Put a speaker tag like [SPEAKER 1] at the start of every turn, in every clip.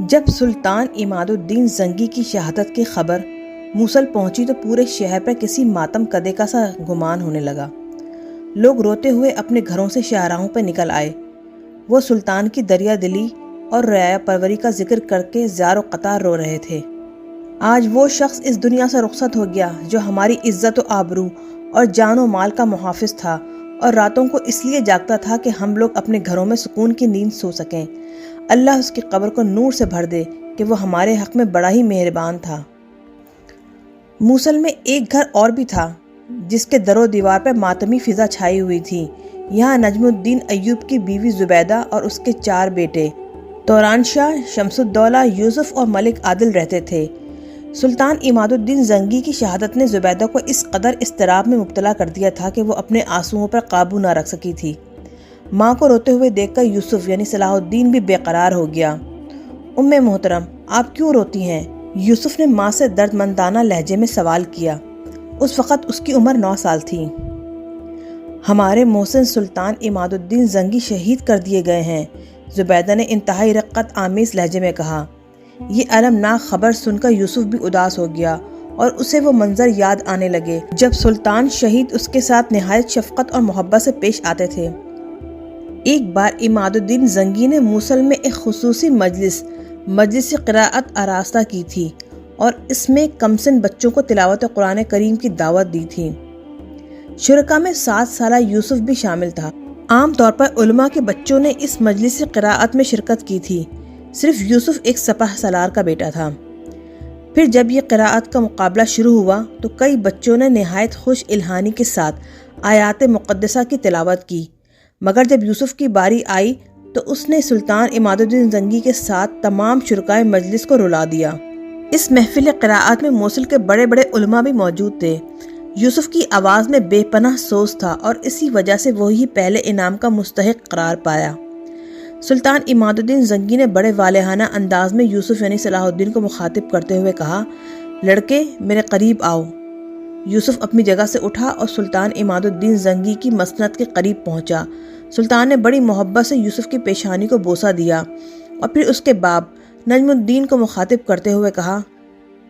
[SPEAKER 1] جب سلطان عماد الدین زنگی کی شہادت کی خبر موصل پہنچی تو پورے شہر پر کسی ماتم کدے کا سا گمان ہونے لگا۔ لوگ روتے ہوئے اپنے گھروں سے شاہراہوں پر نکل آئے۔ وہ سلطان کی دریا دلی اور رعایا پروری کا ذکر کر کے زار و قطار رو رہے تھے۔ آج وہ شخص اس دنیا سے رخصت ہو گیا جو ہماری عزت و آبرو اور جان و مال کا محافظ تھا اور راتوں کو اس لیے جاگتا تھا کہ ہم لوگ اپنے گھروں میں سکون کی نیند سو سکیں۔ اللہ اس کی قبر کو نور سے بھر دے کہ وہ ہمارے حق میں بڑا ہی مہربان تھا۔ موصل میں ایک گھر اور بھی تھا جس کے در و دیوار پر ماتمی فضا چھائی ہوئی تھی۔ یہاں نجم الدین ایوب کی بیوی زبیدہ اور اس کے 4 بیٹے توران شاہ، شمس الدولہ، یوسف اور ملک عادل رہتے تھے۔ سلطان عماد الدین زنگی کی شہادت نے زبیدہ کو اس قدر اضطراب میں مبتلا کر دیا تھا کہ وہ اپنے آنسوؤں پر قابو نہ رکھ سکی تھی۔ ماں کو روتے ہوئے دیکھ کر یوسف یعنی صلاح الدین بھی بے قرار ہو گیا۔ ام محترم، آپ کیوں روتی ہیں؟ یوسف نے ماں سے درد مندانہ لہجے میں سوال کیا۔ اس وقت اس کی عمر 9 سال تھی۔ ہمارے محسن سلطان عماد الدین زنگی شہید کر دیے گئے ہیں، زبیدہ نے انتہائی رقت آمیز لہجے میں کہا۔ یہ المناک خبر سن کر یوسف بھی اداس ہو گیا اور اسے وہ منظر یاد آنے لگے جب سلطان شہید اس کے ساتھ نہایت شفقت اور محبت سے پیش آتے تھے۔ ایک بار عماد الدین زنگی نے موصل میں ایک خصوصی مجلس قراءت آراستہ کی تھی اور اس میں کمسن بچوں کو تلاوت قرآن کریم کی دعوت دی تھی۔ شرکا میں 7 سالہ یوسف بھی شامل تھا۔ عام طور پر علماء کے بچوں نے اس مجلس قراءت میں شرکت کی تھی، صرف یوسف ایک سپہ سالار کا بیٹا تھا۔ پھر جب یہ قراءت کا مقابلہ شروع ہوا تو کئی بچوں نے نہایت خوش الہانی کے ساتھ آیات مقدسہ کی تلاوت کی، مگر جب یوسف کی باری آئی تو اس نے سلطان عماد الدین زنگی کے ساتھ تمام شرکائے مجلس کو رلا دیا۔ اس محفل قراءت میں موصل کے بڑے بڑے علماء بھی موجود تھے۔ یوسف کی آواز میں بے پناہ سوز تھا اور اسی وجہ سے وہی پہلے انعام کا مستحق قرار پایا۔ سلطان عماد الدین زنگی نے بڑے والہانہ انداز میں یوسف یعنی صلاح الدین کو مخاطب کرتے ہوئے کہا، لڑکے میرے قریب آؤ۔ یوسف اپنی جگہ سے اٹھا اور سلطان عماد الدین زنگی کی مسند کے قریب پہنچا۔ سلطان نے بڑی محبت سے یوسف کی پیشانی کو بوسہ دیا اور پھر اس کے باپ نجم الدین کو مخاطب کرتے ہوئے کہا،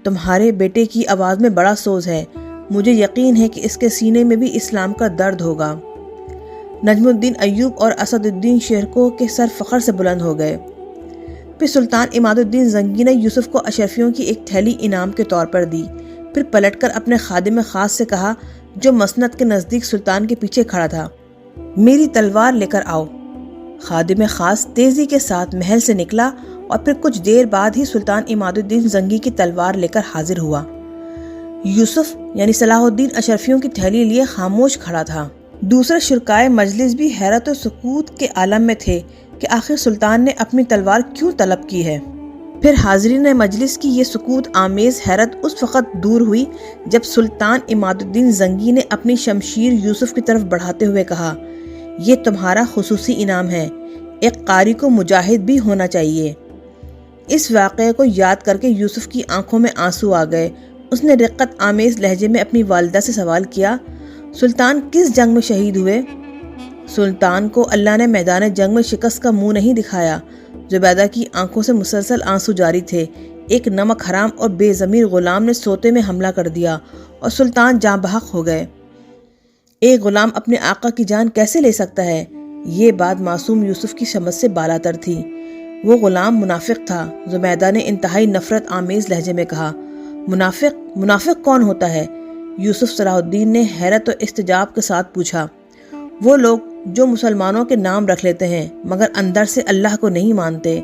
[SPEAKER 1] تمہارے بیٹے کی آواز میں بڑا سوز ہے، مجھے یقین ہے کہ اس کے سینے میں بھی اسلام کا درد ہوگا۔ نجم الدین ایوب اور اسد الدین شیرکو کے سر فخر سے بلند ہو گئے۔ پھر سلطان عماد الدین زنگی نے یوسف کو اشرفیوں کی ایک تھیلی انعام کے طور پر دی، پھر پلٹ کر اپنے خادم خاص سے کہا جو مسند کے نزدیک سلطان کے پیچھے کھڑا تھا، میری تلوار لے کر آؤ۔ خادم خاص تیزی کے ساتھ محل سے نکلا اور پھر کچھ دیر بعد ہی سلطان عماد الدین زنگی کی تلوار لے کر حاضر ہوا۔ یوسف یعنی صلاح الدین اشرفیوں کی تھیلی لیے خاموش کھڑا تھا۔ دوسرے شرکائے مجلس بھی حیرت و سکوت کے عالم میں تھے کہ آخر سلطان نے اپنی تلوار کیوں طلب کی ہے۔ پھر حاضرین مجلس کی یہ سکوت آمیز حیرت اس وقت دور ہوئی جب سلطان عماد الدین زنگی نے اپنی شمشیر یوسف کی طرف بڑھاتے ہوئے کہا، یہ تمہارا خصوصی انعام ہے، ایک قاری کو مجاہد بھی ہونا چاہیے۔ اس واقعے کو یاد کر کے یوسف کی آنکھوں میں آنسو آ گئے۔ اس نے رقت آمیز لہجے میں اپنی والدہ سے سوال کیا، سلطان کس جنگ میں شہید ہوئے؟ سلطان کو اللہ نے میدان جنگ میں شکست کا منہ نہیں دکھایا۔ زبیدہ کی آنکھوں سے مسلسل آنسو جاری تھے۔ ایک نمک حرام اور بے ضمیر غلام نے سوتے میں حملہ کر دیا اور سلطان جاں بحق ہو گئے۔ ایک غلام اپنے آقا کی جان کیسے لے سکتا ہے؟ یہ بات معصوم یوسف کی سمجھ سے بالاتر تھی۔ وہ غلام منافق تھا۔ زبیدہ نے انتہائی نفرت آمیز لہجے میں کہا، منافق کون ہوتا ہے؟ یوسف صلاح الدین نے حیرت و استجاب کے ساتھ پوچھا، وہ لوگ جو مسلمانوں کے نام رکھ لیتے ہیں مگر اندر سے اللہ کو نہیں مانتے۔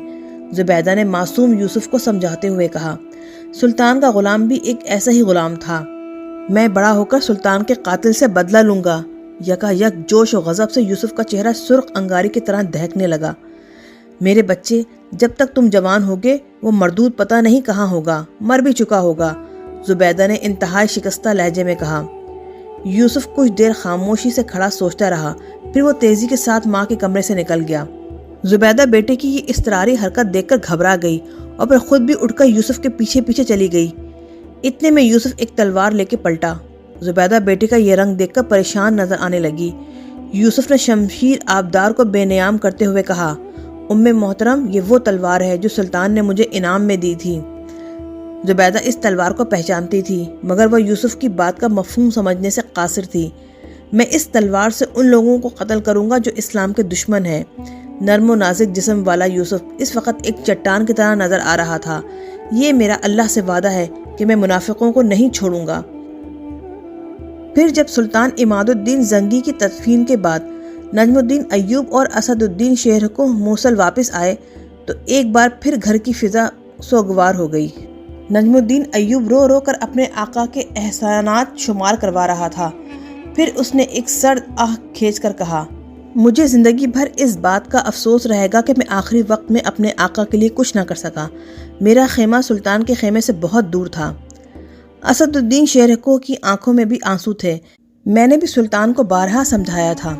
[SPEAKER 1] زبیدہ نے معصوم یوسف کو سمجھاتے ہوئے کہا، سلطان کا غلام بھی ایک ایسا ہی غلام تھا، میں بڑا ہو کر سلطان کے قاتل سے بدلہ لوں گا۔ یکا یک جوش و غضب سے یوسف کا چہرہ سرخ انگاری کی طرح دہکنے لگا۔ میرے بچے، جب تک تم جوان ہوگے وہ مردود پتہ نہیں کہاں ہوگا، مر بھی چکا ہوگا، زبیدہ نے انتہائی شکستہ لہجے میں کہا۔ یوسف کچھ دیر خاموشی سے کھڑا سوچتا رہا، پھر وہ تیزی کے ساتھ ماں کے کمرے سے نکل گیا۔ زبیدہ بیٹے کی یہ اضطراری حرکت دیکھ کر گھبرا گئی اور پھر خود بھی اٹھ کر یوسف کے پیچھے پیچھے چلی گئی۔ اتنے میں یوسف ایک تلوار لے کے پلٹا۔ زبیدہ بیٹے کا یہ رنگ دیکھ کر پریشان نظر آنے لگی۔ یوسف نے شمشیر آبدار کو بے نیام کرتے ہوئے کہا، ام محترم، یہ وہ تلوار ہے جو سلطان نے مجھے انعام میں دی تھی۔ زبیدہ اس تلوار کو پہچانتی تھی، مگر وہ یوسف کی بات کا مفہوم سمجھنے سے قاصر تھی۔ میں اس تلوار سے ان لوگوں کو قتل کروں گا جو اسلام کے دشمن ہیں۔ نرم و نازک جسم والا یوسف اس وقت ایک چٹان کی طرح نظر آ رہا تھا۔ یہ میرا اللہ سے وعدہ ہے کہ میں منافقوں کو نہیں چھوڑوں گا۔ پھر جب سلطان عماد الدین زنگی کی تدفین کے بعد نجم الدین ایوب اور اسد الدین شہر کو موصل واپس آئے تو ایک بار پھر گھر کی فضا سوگوار ہو گئی۔ نجم الدین ایوب رو رو کر اپنے آقا کے احسانات شمار کروا رہا تھا۔ پھر اس نے ایک سرد آہ کھینچ کر کہا، مجھے زندگی بھر اس بات کا افسوس رہے گا کہ میں آخری وقت میں اپنے آقا کے لیے کچھ نہ کر سکا۔ میرا خیمہ سلطان کے خیمے سے بہت دور تھا۔ اسد الدین شہرکو کی آنکھوں میں بھی آنسو تھے۔ میں نے بھی سلطان کو بارہا سمجھایا تھا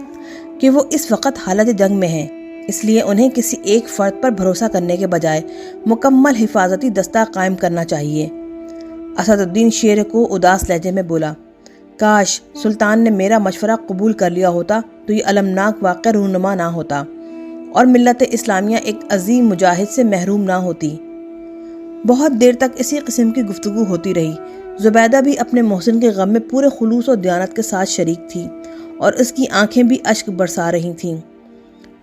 [SPEAKER 1] کہ وہ اس وقت حالت جنگ میں ہیں، اس لیے انہیں کسی ایک فرد پر بھروسہ کرنے کے بجائے مکمل حفاظتی دستہ قائم کرنا چاہیے۔ اسد الدین شہرکو اداس لہجے میں بولا، کاش سلطان نے میرا مشورہ قبول کر لیا ہوتا تو یہ المناک واقعہ رونما نہ ہوتا اور ملت اسلامیہ ایک عظیم مجاہد سے محروم نہ ہوتی۔ بہت دیر تک اسی قسم کی گفتگو ہوتی رہی۔ زبیدہ بھی اپنے محسن کے غم میں پورے خلوص و دیانت کے ساتھ شریک تھی اور اس کی آنکھیں بھی اشک برسا رہی تھیں۔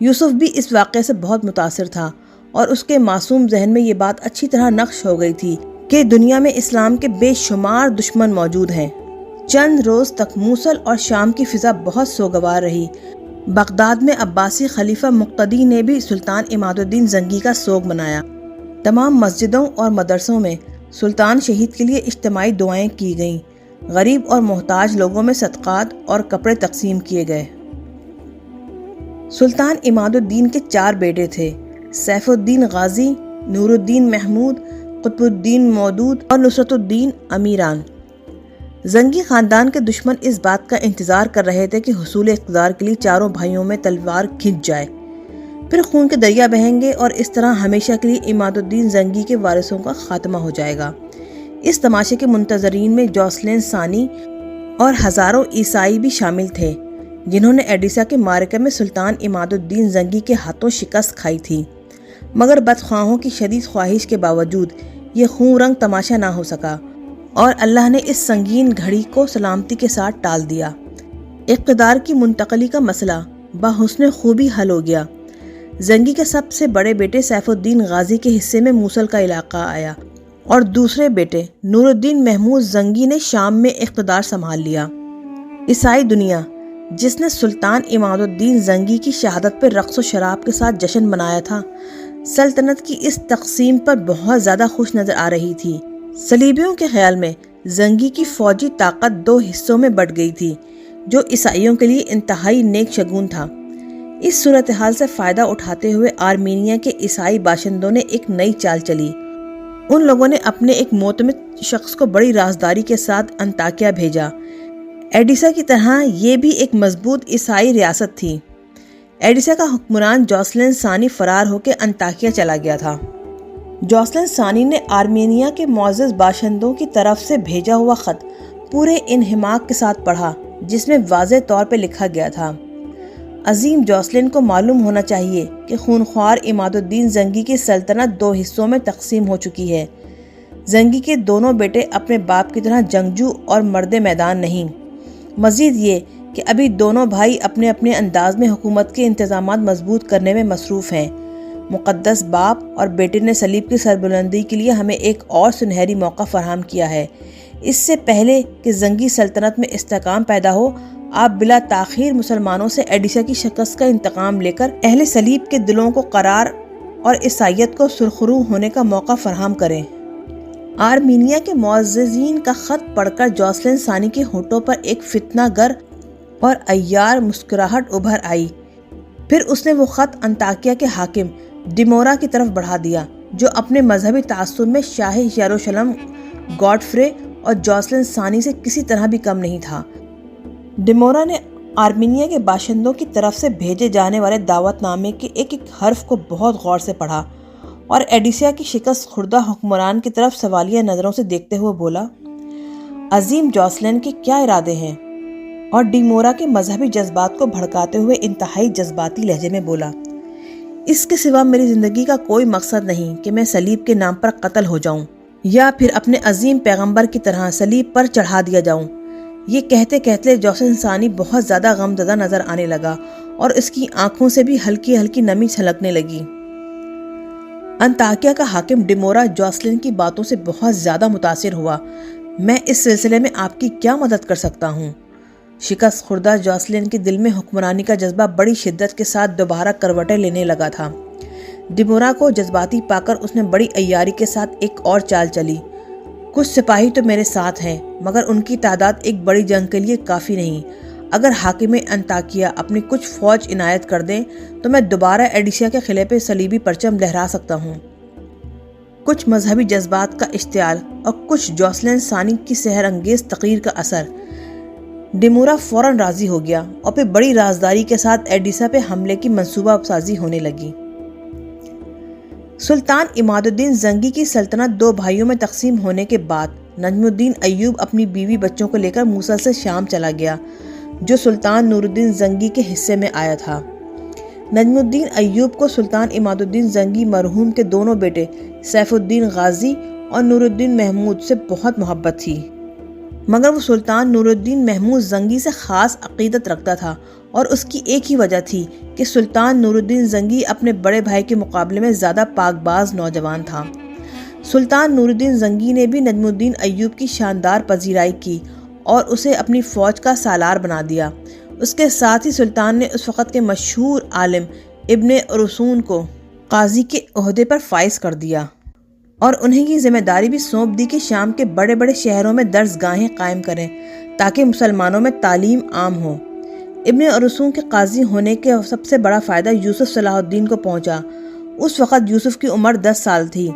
[SPEAKER 1] یوسف بھی اس واقعے سے بہت متاثر تھا اور اس کے معصوم ذہن میں یہ بات اچھی طرح نقش ہو گئی تھی کہ دنیا میں اسلام کے بے شمار دشمن موجود ہیں۔ چند روز تک موصل اور شام کی فضا بہت سوگوار رہی۔ بغداد میں عباسی خلیفہ مقتدی نے بھی سلطان عماد الدین زنگی کا سوگ منایا۔ تمام مسجدوں اور مدرسوں میں سلطان شہید کے لیے اجتماعی دعائیں کی گئیں۔ غریب اور محتاج لوگوں میں صدقات اور کپڑے تقسیم کیے گئے۔ سلطان عماد الدین کے 4 بیٹے تھے، سیف الدین غازی، نور الدین محمود، قطب الدین مودود اور نصرت الدین امیران۔ زنگی خاندان کے دشمن اس بات کا انتظار کر رہے تھے کہ حصول اقتدار کے لیے چاروں بھائیوں میں تلوار کھنچ جائے، پھر خون کے دریا بہیں گے اور اس طرح ہمیشہ کے لیے عماد الدین زنگی کے وارثوں کا خاتمہ ہو جائے گا۔ اس تماشے کے منتظرین میں جوسلین ثانی اور ہزاروں عیسائی بھی شامل تھے جنہوں نے ایڈیسا کے معرکے میں سلطان عماد الدین زنگی کے ہاتھوں شکست کھائی تھی، مگر بدخواہوں کی شدید خواہش کے باوجود یہ خون رنگ تماشا نہ ہو سکا اور اللہ نے اس سنگین گھڑی کو سلامتی کے ساتھ ٹال دیا۔ اقتدار کی منتقلی کا مسئلہ بحسن خوبی حل ہو گیا۔ زنگی کے سب سے بڑے بیٹے سیف الدین غازی کے حصے میں موصل کا علاقہ آیا اور دوسرے بیٹے نور الدین محمود زنگی نے شام میں اقتدار سنبھال لیا۔ عیسائی دنیا جس نے سلطان عماد الدین زنگی کی شہادت پر رقص و شراب کے ساتھ جشن منایا تھا، سلطنت کی اس تقسیم پر بہت زیادہ خوش نظر آ رہی تھی۔ صلیبیوں کے خیال میں زنگی کی فوجی طاقت 2 حصوں میں بٹ گئی تھی، جو عیسائیوں کے لیے انتہائی نیک شگون تھا۔ اس صورتحال سے فائدہ اٹھاتے ہوئے آرمینیا کے عیسائی باشندوں نے ایک نئی چال چلی۔ ان لوگوں نے اپنے ایک معتمد شخص کو بڑی رازداری کے ساتھ انطاکیہ بھیجا۔ ایڈیسا کی طرح یہ بھی ایک مضبوط عیسائی ریاست تھی۔ ایڈیسا کا حکمران جوسلین ثانی فرار ہو کے انطاکیہ چلا گیا تھا۔ جوسلین ثانی نے آرمینیا کے معزز باشندوں کی طرف سے بھیجا ہوا خط پورے انہماک کے ساتھ پڑھا، جس میں واضح طور پہ لکھا گیا تھا، عظیم جوسلین کو معلوم ہونا چاہیے کہ خونخوار عماد الدین زنگی کی سلطنت 2 حصوں میں تقسیم ہو چکی ہے۔ زنگی کے دونوں بیٹے اپنے باپ کی طرح جنگجو اور مرد میدان نہیں۔ مزید یہ کہ ابھی دونوں بھائی اپنے اپنے انداز میں حکومت کے انتظامات مضبوط کرنے میں مصروف ہیں۔ مقدس باپ اور بیٹے نے صلیب کی سربلندی کے لیے ہمیں ایک اور سنہری موقع فراہم کیا ہے۔ اس سے پہلے کہ زنگی سلطنت میں استحکام پیدا ہو، آپ بلا تاخیر مسلمانوں سے ایڈیسا کی شکست کا انتقام لے کر اہل صلیب کے دلوں کو قرار اور عیسائیت کو سرخرو ہونے کا موقع فراہم کریں۔ آرمینیا کے معززین کا خط پڑھ کر جوسلین ثانی کے ہونٹوں پر ایک فتنہ گر اور عیار مسکراہٹ ابھر آئی۔ پھر اس نے وہ خط انطاکیہ کے حاکم ڈیمورا کی طرف بڑھا دیا، جو اپنے مذہبی تعصب میں شاہ یروشلم گاڈفرے اور جوسلین ثانی سے کسی طرح بھی کم نہیں تھا۔ ڈیمورا نے آرمینیا کے باشندوں کی طرف سے بھیجے جانے والے دعوت نامے کے ایک ایک حرف کو بہت غور سے پڑھا اور ایڈیسا کی شکست خوردہ حکمران کی طرف سوالیہ نظروں سے دیکھتے ہوئے بولا، عظیم جوسلین کے کیا ارادے ہیں؟ اور ڈیمورا کے مذہبی جذبات کو بھڑکاتے ہوئے انتہائی جذباتی لہجے میں بولا، اس کے سوا میری زندگی کا کوئی مقصد نہیں کہ میں صلیب کے نام پر قتل ہو جاؤں یا پھر اپنے عظیم پیغمبر کی طرح صلیب پر چڑھا دیا جاؤں۔ یہ کہتے کہتے جوسلن ثانی بہت زیادہ غمزدہ نظر آنے لگا اور اس کی آنکھوں سے بھی ہلکی ہلکی نمی چھلکنے لگی۔ انطاکیہ کا حاکم ڈیمورا جوسلن کی باتوں سے بہت زیادہ متاثر ہوا۔ میں اس سلسلے میں آپ کی کیا مدد کر سکتا ہوں؟ شکست خوردہ جوسلن کے دل میں حکمرانی کا جذبہ بڑی شدت کے ساتھ دوبارہ کروٹیں لینے لگا تھا۔ ڈیمورا کو جذباتی پا کر اس نے بڑی عیاری کے ساتھ ایک اور چال چلی۔ کچھ سپاہی تو میرے ساتھ ہیں مگر ان کی تعداد ایک بڑی جنگ کے لیے کافی نہیں۔ اگر حاکم انطاکیہ اپنی کچھ فوج عنایت کر دیں تو میں دوبارہ ایڈیسا کے قلعے پہ صلیبی پرچم لہرا سکتا ہوں۔ کچھ مذہبی جذبات کا اشتعال اور کچھ جوسلن ثانی کی سحر انگیز تقریر کا اثر۔ ڈیمورا فوراً راضی ہو گیا اور پھر بڑی رازداری کے ساتھ ایڈیسا پہ حملے کی منصوبہ سازی ہونے لگی۔ سلطان عماد الدین زنگی کی سلطنت دو بھائیوں میں تقسیم ہونے کے بعد نجم الدین ایوب اپنی بیوی بچوں کو لے کر موصل سے شام چلا گیا جو سلطان نور الدین زنگی کے حصے میں آیا تھا۔ نجم الدین ایوب کو سلطان عماد الدین زنگی مرحوم کے دونوں بیٹے سیف الدین غازی اور نور الدین محمود سے بہت محبت تھی، مگر وہ سلطان نور الدین محمود زنگی سے خاص عقیدت رکھتا تھا اور اس کی ایک ہی وجہ تھی کہ سلطان نور الدین زنگی اپنے بڑے بھائی کے مقابلے میں زیادہ پاک باز نوجوان تھا۔ سلطان نور الدین زنگی نے بھی نجم الدین ایوب کی شاندار پذیرائی کی اور اسے اپنی فوج کا سالار بنا دیا۔ اس کے ساتھ ہی سلطان نے اس وقت کے مشہور عالم ابن ارسطو کو قاضی کے عہدے پر فائز کر دیا اور انہیں یہ ذمہ داری بھی سونپ دی کہ شام کے بڑے بڑے شہروں میں درسگاہیں قائم کریں تاکہ مسلمانوں میں تعلیم عام ہو۔ ابن ارسطو کے قاضی ہونے کے سب سے بڑا فائدہ یوسف صلاح الدین کو پہنچا۔ اس وقت یوسف کی عمر 10 سال تھی۔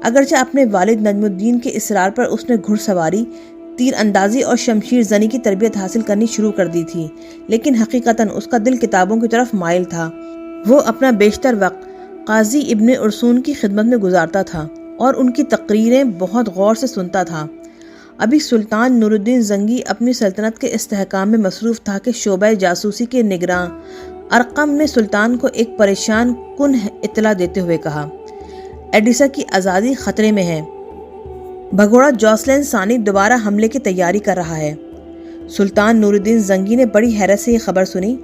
[SPEAKER 1] اگرچہ اپنے والد نجم الدین کے اصرار پر اس نے گھڑ سواری، تیر اندازی اور شمشیر زنی کی تربیت حاصل کرنی شروع کر دی تھی، لیکن حقیقتاً اس کا دل کتابوں کی طرف مائل تھا۔ وہ اپنا بیشتر وقت قاضی ابن ارسطو کی خدمت میں گزارتا تھا اور ان کی تقریریں بہت غور سے سنتا تھا۔ ابھی سلطان نور الدین زنگی اپنی سلطنت کے استحکام میں مصروف تھا کہ شعبہ جاسوسی کے نگراں ارقم نے سلطان کو ایک پریشان کن اطلاع دیتے ہوئے کہا، ایڈیسا کی آزادی خطرے میں ہے، بھگوڑا جوسلن ثانی دوبارہ حملے کی تیاری کر رہا ہے۔ سلطان نور الدین زنگی نے بڑی حیرت سے یہ خبر سنی۔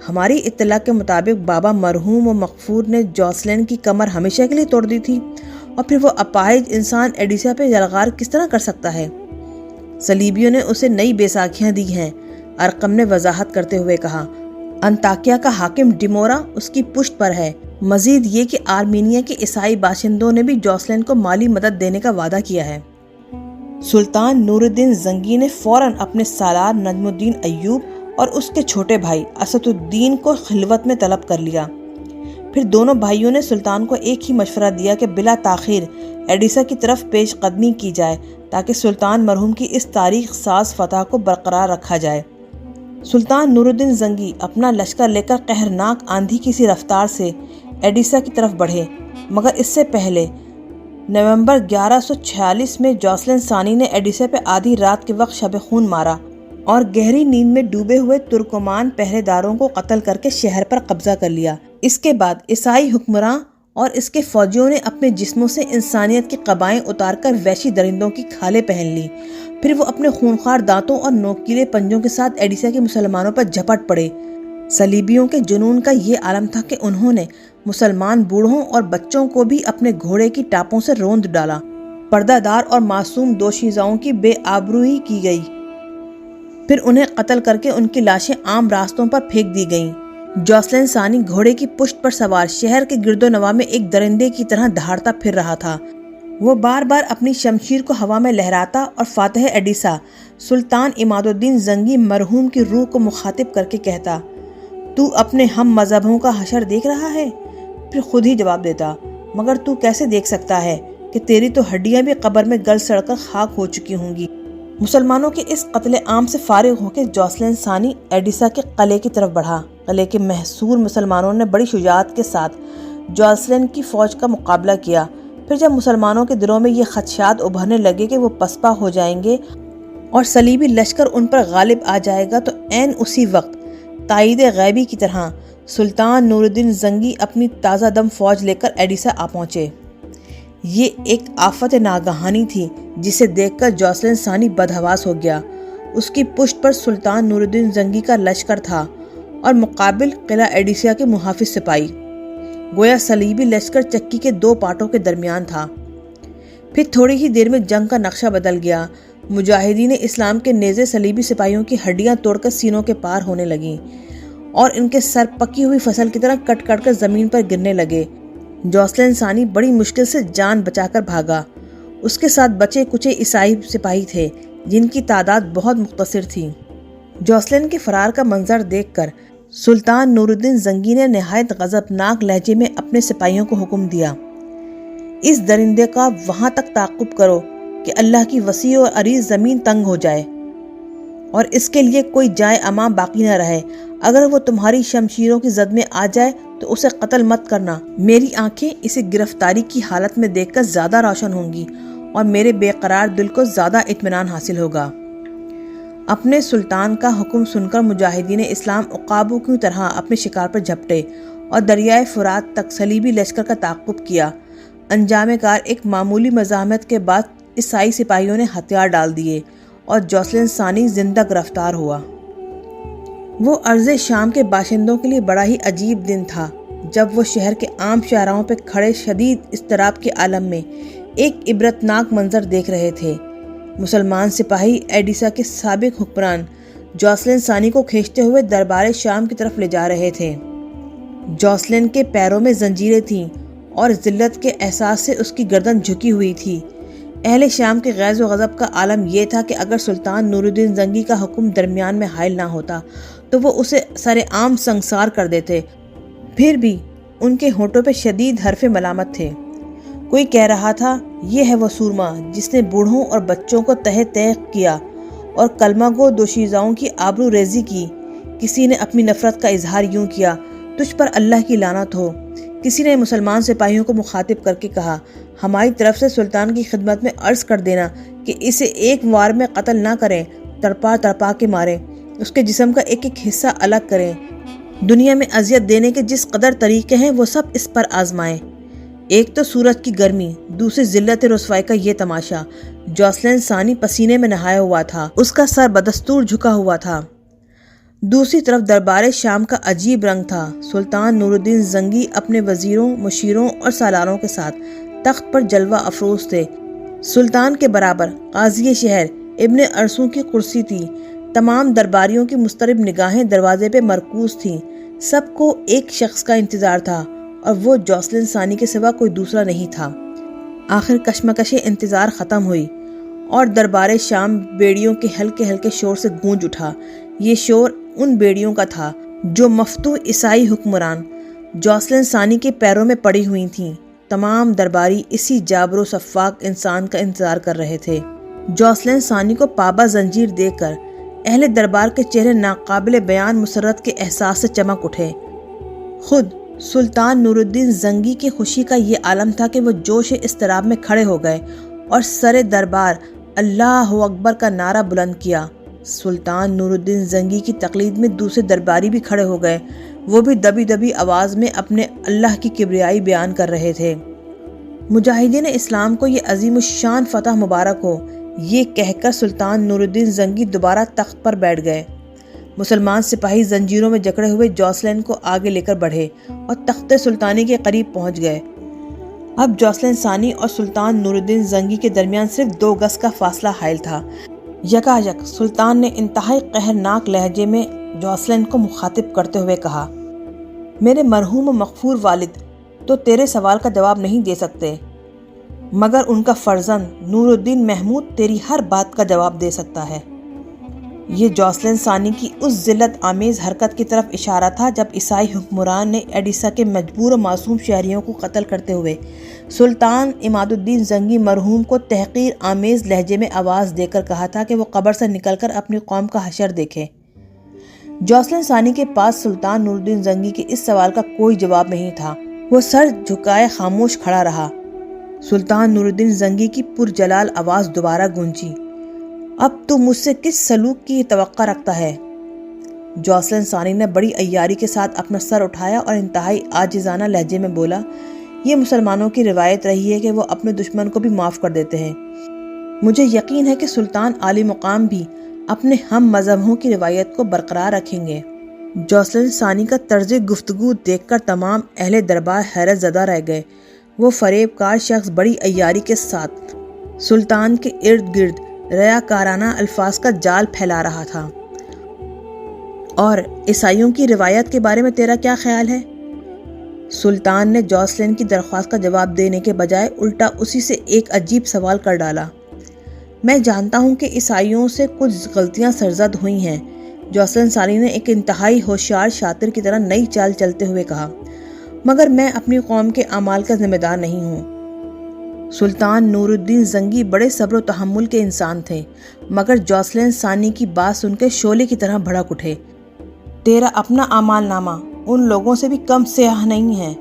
[SPEAKER 1] ہماری اطلاع کے مطابق بابا مرحوم و مغفور نے جوسلن کی کمر ہمیشہ کے لیے توڑ دی تھی، اور پھر وہ اپاہج انسان ایڈیسا پہ یلغار کس طرح کر سکتا ہے؟ صلیبیوں نے اسے نئی بیساکھیاں دی ہیں، ارقم نے وضاحت کرتے ہوئے کہا۔ انطاکیہ کا حاکم ڈیمورا اس کی پشت پر ہے۔ مزید یہ کہ آرمینیا کے عیسائی باشندوں نے بھی جوسلن کو مالی مدد دینے کا وعدہ کیا ہے۔ سلطان نور الدین زنگی نے فوراً اپنے سالار نجم الدین ایوب اور اس کے چھوٹے بھائی اسد الدین کو خلوت میں طلب کر لیا۔ پھر دونوں بھائیوں نے سلطان کو ایک ہی مشورہ دیا کہ بلا تاخیر ایڈیسا کی طرف پیش قدمی کی جائے تاکہ سلطان مرحوم کی اس تاریخ ساز فتح کو برقرار رکھا جائے۔ سلطان نور الدین زنگی اپنا لشکر لے کر قہرناک آندھی کی سی رفتار سے ایڈیسا کی طرف بڑھے، مگر اس سے پہلے نومبر 1146 میں جوسلن ثانی نے ایڈیسا پہ آدھی رات کے وقت شب خون مارا اور گہری نیند میں ڈوبے ہوئے ترکمان پہرے داروں کو قتل کر کے شہر پر قبضہ کر لیا۔ اس کے بعد عیسائی حکمراں اور اس کے فوجیوں نے اپنے جسموں سے انسانیت کی قبائیں اتار کر وحشی درندوں کی کھالیں پہن لی۔ پھر وہ اپنے خونخوار دانتوں اور نوکیلے پنجوں کے ساتھ ایڈیسا کے مسلمانوں پر جھپٹ پڑے۔ صلیبیوں کے جنون کا یہ عالم تھا کہ انہوں نے مسلمان بوڑھوں اور بچوں کو بھی اپنے گھوڑے کی ٹاپوں سے روند ڈالا۔ پردہ دار اور معصوم دوشیزاؤں کی بے آبروئی کی گئی، پھر انہیں قتل کر کے ان کی لاشیں عام راستوں پر پھینک دی گئیں۔ جوسلن ثانی گھوڑے کی پشت پر سوار شہر کے گرد و نواح میں ایک درندے کی طرح دہاڑتا پھر رہا تھا۔ وہ بار بار اپنی شمشیر کو ہوا میں لہراتا اور فاتح ایڈیسا سلطان عماد الدین زنگی مرحوم کی روح کو مخاطب کر کے کہتا، تو اپنے ہم مذہبوں کا حشر دیکھ رہا ہے؟ پھر خود ہی جواب دیتا، مگر تو کیسے دیکھ سکتا ہے کہ تیری تو ہڈیاں بھی قبر میں گل سڑ کر خاک ہو چکی ہوں گی۔ مسلمانوں کے اس قتل عام سے فارغ ہو کے جوسلن ثانی ایڈیسا کے قلعے کی طرف بڑھا۔ قلعے کے محصور مسلمانوں نے بڑی شجاعت کے ساتھ جوسلن کی فوج کا مقابلہ کیا۔ پھر جب مسلمانوں کے دلوں میں یہ خدشات ابھرنے لگے کہ وہ پسپا ہو جائیں گے اور صلیبی لشکر ان پر غالب آ جائے گا، تو عین اسی وقت تائید غیبی کی طرح سلطان نور الدین زنگی اپنی تازہ دم فوج لے کر ایڈیسا آ پہنچے۔ یہ ایک آفت ناگہانی تھی جسے دیکھ کر جوسلن ثانی بدحواس ہو گیا۔ اس کی پشت پر سلطان نور الدین زنگی کا لشکر تھا اور مقابل قلعہ ایڈیسا کے محافظ سپاہی۔ گویا صلیبی لشکر چکی کے دو پارٹوں کے درمیان تھا۔ پھر تھوڑی ہی دیر میں جنگ کا نقشہ بدل گیا۔ مجاہدین اسلام کے نیزے صلیبی سپاہیوں کی ہڈیاں توڑ کر سینوں کے پار ہونے لگیں اور ان کے سر پکی ہوئی فصل کی طرح کٹ کٹ کر زمین پر گرنے لگے۔ جوسلن ثانی بڑی مشکل سے جان بچا کر بھاگا۔ اس کے ساتھ بچے کچے عیسائی سپاہی تھے جن کی تعداد بہت مختصر تھی۔ جوسلن کے فرار کا منظر دیکھ کر سلطان نور الدین زنگی نے نہایت غضبناک لہجے میں اپنے سپاہیوں کو حکم دیا، اس درندے کا وہاں تک تعقب کرو کہ اللہ کی وسیع اور عریض زمین تنگ ہو جائے اور اس کے لیے کوئی جائے اماں باقی نہ رہے۔ اگر وہ تمہاری شمشیروں کی زد میں آ جائے تو اسے قتل مت کرنا۔ میری آنکھیں اسے گرفتاری کی حالت میں دیکھ کر زیادہ روشن ہوں گی اور میرے بے قرار دل کو زیادہ اطمینان حاصل ہوگا۔ اپنے سلطان کا حکم سن کر مجاہدین اسلام عقابوں کی طرح اپنے شکار پر جھپٹے اور دریائے فرات تک صلیبی لشکر کا تعاقب کیا۔ انجام کار ایک معمولی مزاحمت کے بعد عیسائی سپاہیوں نے ہتھیار ڈال دیے اور جوسلن ثانی زندہ گرفتار ہوا۔ وہ ارض شام کے باشندوں کے لیے بڑا ہی عجیب دن تھا جب وہ شہر کے عام شاہراہوں پہ کھڑے شدید اضطراب کے عالم میں ایک عبرتناک منظر دیکھ رہے تھے۔ مسلمان سپاہی ایڈیسا کے سابق حکمران جوسلن ثانی کو کھینچتے ہوئے دربار شام کی طرف لے جا رہے تھے۔ جوسلن کے پیروں میں زنجیریں تھیں اور ذلت کے احساس سے اس کی گردن جھکی ہوئی تھی۔ اہل شام کے غیظ و غضب کا عالم یہ تھا کہ اگر سلطان نور الدین زنگی کا حکم درمیان میں حائل نہ ہوتا تو وہ اسے سر عام سنگسار کر دیتے۔ پھر بھی ان کے ہونٹوں پہ شدید حرف ملامت تھے۔ کوئی کہہ رہا تھا یہ ہے وہ سورما جس نے بوڑھوں اور بچوں کو تہہ تیغ کیا اور کلمہ گو دوشیزاؤں کی آبرو ریزی کی۔ کسی نے اپنی نفرت کا اظہار یوں کیا، تجھ پر اللہ کی لعنت ہو۔ کسی نے مسلمان سپاہیوں کو مخاطب کر کے کہا، ہماری طرف سے سلطان کی خدمت میں عرض کر دینا کہ اسے ایک وار میں قتل نہ کریں، تڑپا تڑپا کے ماریں، اس کے جسم کا ایک ایک حصہ الگ کریں۔ دنیا میں اذیت دینے کے جس قدر طریقے ہیں وہ سب اس پر آزمائیں۔ ایک تو سورج کی گرمی، دوسری ذلت رسوائی کا یہ تماشا۔ جوسلن ثانی پسینے میں نہایا ہوا تھا، اس کا سر بدستور جھکا ہوا تھا۔ دوسری طرف دربار شام کا عجیب رنگ تھا۔ سلطان نور الدین زنگی اپنے وزیروں، مشیروں اور سالاروں کے ساتھ تخت پر جلوہ افروز تھے۔ سلطان کے برابر قاضی شہر ابن ارسوں کی کرسی تھی۔ تمام درباریوں کی مضطرب نگاہیں دروازے پہ مرکوز تھیں۔ سب کو ایک شخص کا انتظار تھا اور وہ جوسلن ثانی کے سوا کوئی دوسرا نہیں تھا۔ آخر کشمکش انتظار ختم ہوئی اور دربار شام بیڑیوں کے ہلکے ہلکے شور سے گونج اٹھا۔ یہ شور ان بیڑیوں کا تھا جو مفتوح عیسائی حکمران جوسلن ثانی کے پیروں میں پڑی ہوئی تھیں۔ تمام درباری اسی جابر و شفاق انسان کا انتظار کر رہے تھے۔ جوسلن ثانی کو پابا زنجیر دیکھ کر اہل دربار کے چہرے ناقابل بیان مسرت کے احساس سے چمک اٹھے۔ خود سلطان نور الدین زنگی کی خوشی کا یہ عالم تھا کہ وہ جوش اضطراب میں کھڑے ہو گئے اور سر دربار اللہ اکبر کا نعرہ بلند کیا۔ سلطان نور الدین زنگی کی تقلید میں دوسرے درباری بھی کھڑے ہو گئے۔ وہ بھی دبی دبی آواز میں اپنے اللہ کی کبریائی بیان کر رہے تھے۔ مجاہدین اسلام کو یہ عظیم الشان فتح مبارک ہو، یہ کہہ کر سلطان نور الدین زنگی دوبارہ تخت پر بیٹھ گئے۔ مسلمان سپاہی زنجیروں میں جکڑے ہوئے جوسلن کو آگے لے کر بڑھے اور تخت سلطانی کے قریب پہنچ گئے۔ اب جوسلن ثانی اور سلطان نور الدین زنگی کے درمیان صرف 2 گز کا فاصلہ حائل تھا۔ یکایک سلطان نے انتہائی قہرناک لہجے میں جوسلن کو مخاطب کرتے ہوئے کہا، میرے مرحوم و مغفور والد تو تیرے سوال کا جواب نہیں دے سکتے، مگر ان کا فرزند نور الدین محمود تیری ہر بات کا جواب دے سکتا ہے۔ یہ جوسلن ثانی کی اس ذلت آمیز حرکت کی طرف اشارہ تھا جب عیسائی حکمران نے ایڈیسا کے مجبور و معصوم شہریوں کو قتل کرتے ہوئے سلطان عماد الدین زنگی مرحوم کو تحقیر آمیز لہجے میں آواز دے کر کہا تھا کہ وہ قبر سے نکل کر اپنی قوم کا حشر دیکھے۔ جوسلن ثانی کے پاس سلطان نور الدین زنگی کے اس سوال کا کوئی جواب نہیں تھا۔ وہ سر جھکائے خاموش کھڑا رہا۔ سلطان نور الدین زنگی کی پرجلال آواز دوبارہ گونجی، اب تو مجھ سے کس سلوک کی توقع رکھتا ہے؟ جوسلن ثانی نے بڑی عیاری کے ساتھ اپنا سر اٹھایا اور انتہائی عاجزانہ لہجے میں بولا، یہ مسلمانوں کی روایت رہی ہے کہ وہ اپنے دشمن کو بھی معاف کر دیتے ہیں۔ مجھے یقین ہے کہ سلطان عالی مقام بھی اپنے ہم مذہبوں کی روایت کو برقرار رکھیں گے۔ جوسلن ثانی کا طرز گفتگو دیکھ کر تمام اہل دربار حیرت زدہ رہ گئے۔ وہ فریب کار شخص بڑی عیاری کے ساتھ سلطان کے ارد گرد ریاکارانہ الفاظ کا جال پھیلا رہا تھا۔ اور عیسائیوں کی روایت کے بارے میں تیرا کیا خیال ہے؟ سلطان نے جوسلن کی درخواست کا جواب دینے کے بجائے الٹا اسی سے ایک عجیب سوال کر ڈالا۔ میں جانتا ہوں کہ عیسائیوں سے کچھ غلطیاں سرزد ہوئی ہیں، جوسلن ثانی نے ایک انتہائی ہوشیار شاطر کی طرح نئی چال چلتے ہوئے کہا، مگر میں اپنی قوم کے اعمال کا ذمہ دار نہیں ہوں۔ سلطان نور الدین زنگی بڑے صبر و تحمل کے انسان تھے، مگر جوسلن ثانی کی بات سن کے شعلے کی طرح بھڑک اٹھے۔ تیرا اپنا اعمال نامہ ان لوگوں سے بھی کم سیاہ نہیں ہے۔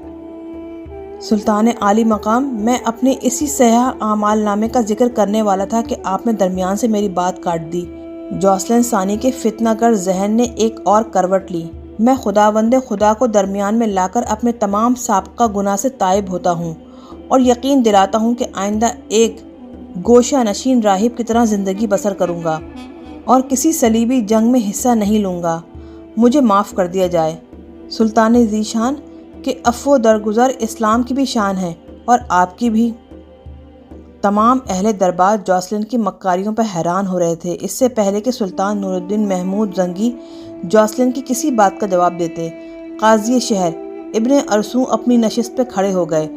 [SPEAKER 1] سلطان عالی مقام، میں اپنے اسی سیاہ اعمال نامے کا ذکر کرنے والا تھا کہ آپ نے درمیان سے میری بات کاٹ دی۔ جوسلن ثانی کے فتنہ گر ذہن نے ایک اور کروٹ لی۔ میں خداوند خدا کو درمیان میں لا کر اپنے تمام سابقہ گناہ سے تائب ہوتا ہوں اور یقین دلاتا ہوں کہ آئندہ ایک گوشہ نشین راہب کی طرح زندگی بسر کروں گا اور کسی صلیبی جنگ میں حصہ نہیں لوں گا۔ مجھے معاف کر دیا جائے۔ سلطان ذی شان کہ عفو درگزر اسلام کی بھی شان ہے اور آپ کی بھی۔ تمام اہل دربار جوسلن کی مکاریوں پر حیران ہو رہے تھے۔ اس سے پہلے کہ سلطان نور الدین محمود زنگی جوسلن کی کسی بات کا جواب دیتے، قاضی شہر ابن ارسطو اپنی نشست پہ کھڑے ہو گئے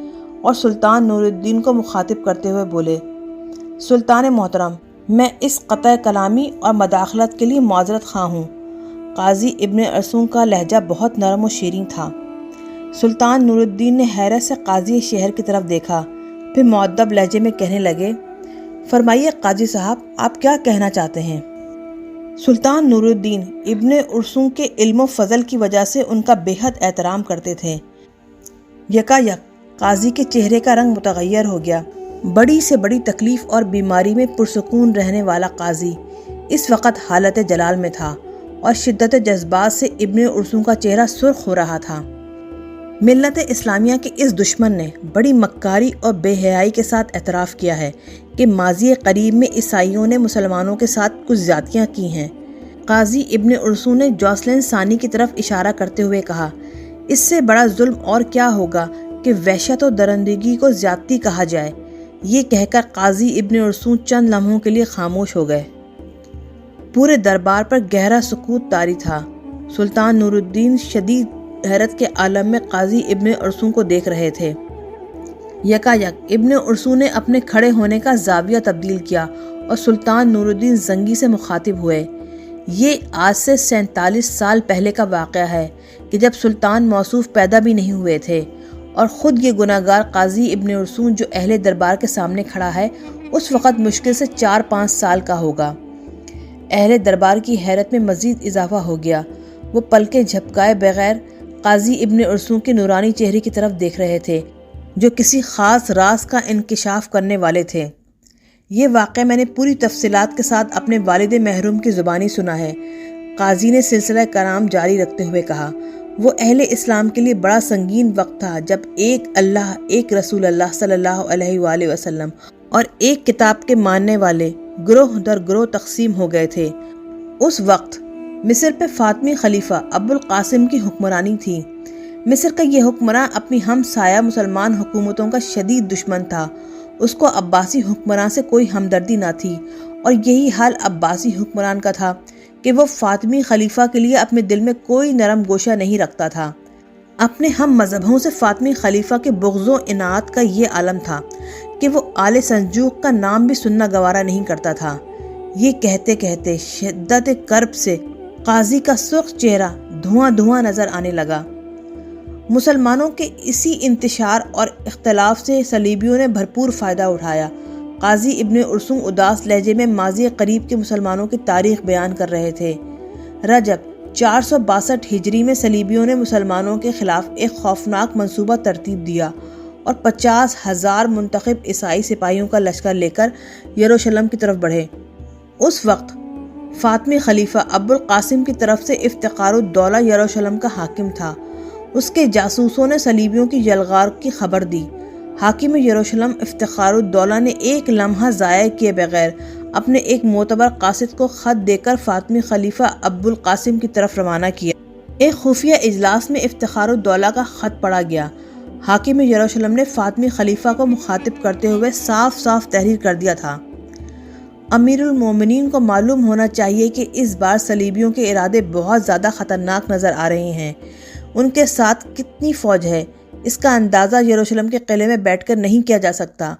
[SPEAKER 1] اور سلطان نور الدین کو مخاطب کرتے ہوئے بولے، سلطان محترم، میں اس قطع کلامی اور مداخلت کے لیے معذرت خواہ ہوں۔ قاضی ابن ارسطو کا لہجہ بہت نرم و شیریں تھا۔ سلطان نور الدین نے حیرت سے قاضی شہر کی طرف دیکھا، پھر مؤدب لہجے میں کہنے لگے، فرمائیے قاضی صاحب، آپ کیا کہنا چاہتے ہیں؟ سلطان نور الدین ابن ارسطو کے علم و فضل کی وجہ سے ان کا بے حد احترام کرتے تھے۔ یکایک قاضی کے چہرے کا رنگ متغیر ہو گیا۔ بڑی سے بڑی تکلیف اور بیماری میں پرسکون رہنے والا قاضی اس وقت حالت جلال میں تھا اور شدت جذبات سے ابن ارسطو کا چہرہ سرخ ہو رہا تھا۔ ملت اسلامیہ کے اس دشمن نے بڑی مکاری اور بے حیائی کے ساتھ اعتراف کیا ہے کہ ماضی قریب میں عیسائیوں نے مسلمانوں کے ساتھ کچھ زیادتیاں کی ہیں۔ قاضی ابن ارسطو نے جوسلن ثانی کی طرف اشارہ کرتے ہوئے کہا، اس سے بڑا ظلم اور کیا ہوگا کہ وحشت و درندگی کو زیادتی کہا جائے۔ یہ کہہ کر قاضی ابن ارسطو چند لمحوں کے لیے خاموش ہو گئے۔ پورے دربار پر گہرا سکوت طاری تھا۔ سلطان نور الدین شدید حیرت کے عالم میں قاضی ابن ارسطو کو دیکھ رہے تھے۔ یکایک ابن ارسطو نے اپنے کھڑے ہونے کا زاویہ تبدیل کیا اور سلطان نور الدین زنگی سے مخاطب ہوئے۔ یہ آج سے 47 سال پہلے کا واقعہ ہے کہ جب سلطان موصوف پیدا بھی نہیں ہوئے تھے، اور خود یہ گناہگار قاضی ابن ارسطو جو اہل دربار کے سامنے کھڑا ہے اس وقت مشکل سے 4-5 سال کا ہوگا۔ اہل دربار کی حیرت میں مزید اضافہ ہو گیا۔ وہ پلکیں جھپکائے بغیر قاضی ابن ارسطو کے نورانی چہرے کی طرف دیکھ رہے تھے جو کسی خاص راز کا انکشاف کرنے والے تھے۔ یہ واقعہ میں نے پوری تفصیلات کے ساتھ اپنے والد محروم کی زبانی سنا ہے، قاضی نے سلسلہ کلام جاری رکھتے ہوئے کہا۔ وہ اہل اسلام کے لیے بڑا سنگین وقت تھا جب ایک اللہ، ایک رسول اللہ صلی اللہ علیہ وآلہ وسلم اور ایک کتاب کے ماننے والے گروہ در گروہ تقسیم ہو گئے تھے۔ اس وقت مصر پہ فاطمی خلیفہ ابو القاسم کی حکمرانی تھی۔ مصر کا یہ حکمراں اپنی ہم سایہ مسلمان حکومتوں کا شدید دشمن تھا۔ اس کو عباسی حکمران سے کوئی ہمدردی نہ تھی، اور یہی حال عباسی حکمران کا تھا کہ وہ فاطمی خلیفہ کے لیے اپنے دل میں کوئی نرم گوشہ نہیں رکھتا تھا۔ اپنے ہم مذہبوں سے فاطمی خلیفہ کے بغض و عناد کا یہ عالم تھا کہ وہ آل سنجوق کا نام بھی سننا گوارا نہیں کرتا تھا۔ یہ کہتے کہتے شدت کرب سے قاضی کا سرخ چہرہ دھواں دھواں نظر آنے لگا۔ مسلمانوں کے اسی انتشار اور اختلاف سے صلیبیوں نے بھرپور فائدہ اٹھایا۔ قاضی ابن ارسطو اداس لہجے میں ماضی قریب کے مسلمانوں کی تاریخ بیان کر رہے تھے۔ رجب 462 ہجری میں صلیبیوں نے مسلمانوں کے خلاف ایک خوفناک منصوبہ ترتیب دیا اور 50,000 منتخب عیسائی سپاہیوں کا لشکر لے کر یروشلم کی طرف بڑھے۔ اس وقت فاطمی خلیفہ ابو القاسم کی طرف سے افتخار الدولہ یروشلم کا حاکم تھا۔ اس کے جاسوسوں نے صلیبیوں کی یلغار کی خبر دی۔ حاکم یروشلم افتخار الدولہ نے ایک لمحہ ضائع کیے بغیر اپنے ایک معتبر قاصد کو خط دے کر فاطمی خلیفہ ابو القاسم کی طرف روانہ کیا۔ ایک خفیہ اجلاس میں افتخار الدولہ کا خط پڑھا گیا۔ حاکم یروشلم نے فاطمی خلیفہ کو مخاطب کرتے ہوئے صاف صاف تحریر کر دیا تھا: امیر المومنین کو معلوم ہونا چاہیے کہ اس بار صلیبیوں کے ارادے بہت زیادہ خطرناک نظر آ رہے ہیں۔ ان کے ساتھ کتنی فوج ہے اس کا اندازہ یروشلم کے قلعے میں بیٹھ کر نہیں کیا جا سکتا۔